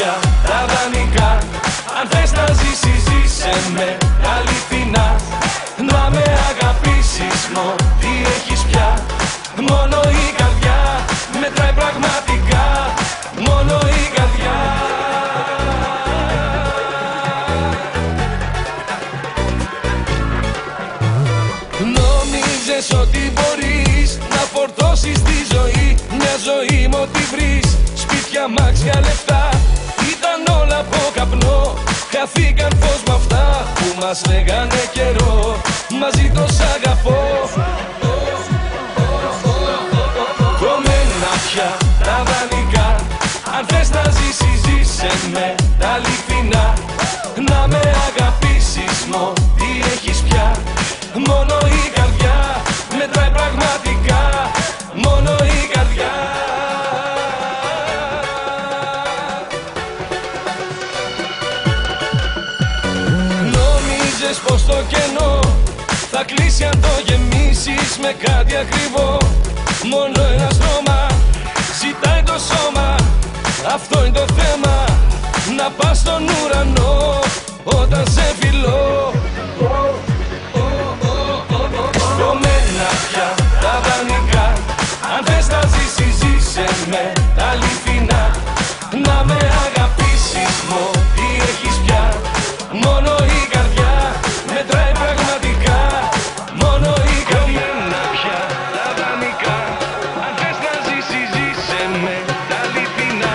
πια τα δανεικά. Αν θες να ζήσεις, ζήσε με αληθινά. Να με αγαπήσεις, τι έχεις πια. Μόνο η καρδιά μετράει πραγματικά. Μόνο η καρδιά. Νόμιζες ότι μπορείς να φορτώσεις τη ζωή. Μια ζωή μ' ό,τι βρεις. Σπίτια, αμάξια, λεφτά. Ήταν όλα από καπνό. Χαθήκαν φως μ' αυτά που μας λέγανε καιρό. Μαζί το σ' αγαπώ. Κομμένα πια τα δανεικά. Αν θες να ζήσεις, ζήσε με τα αληθινά. Να με αγαπήσεις, τι έχεις πια. Μόνο η καρδιά μετράει πραγματικά. Μόνο η καρδιά. Νόμιζες πως το κενό θα κλείσει αν το γεμίσεις με κάτι ακριβό. Μόνο ένα στρώμα ζητάει το σώμα. Αυτό είναι το θέμα. Να πας στον ουρανό όταν σε φιλώ. Κομμένα πια τα δανεικά. Αν θες να ζήσεις, ζήσε με τα αληθινά. Να με αγαπήσεις, τι έχεις πια. Μόνο η καρδιά μετράει πραγματικά. Μόνο η καρδιά. Κομμένα πια τα δανεικά. Αν θες να ζήσεις, ζήσε με τα αληθινά.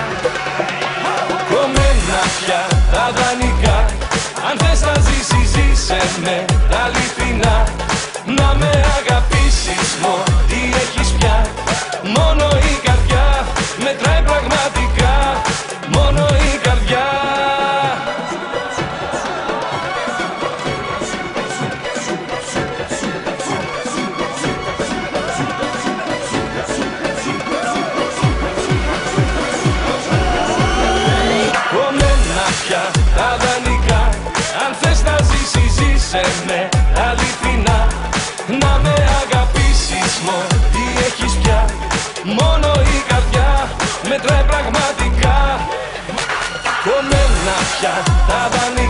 Κομμένα πια τα δανεικά. Αν θες να ζήσεις, ζήσε με τα αληθινά. Να με αγαπήσεις, τι έχεις πια. Μόνο η καρδιά μετράει πραγματικά. Μόνο η καρδιά. Κομμένα πια τα δανεικά. Αν θες να ζήσεις, ζήσε με αληθινά. Να με αγαπήσεις, τι έχεις πια. Μόνο η καρδιά μετράει πραγματικά. Κομμένα πια τα δανεικά.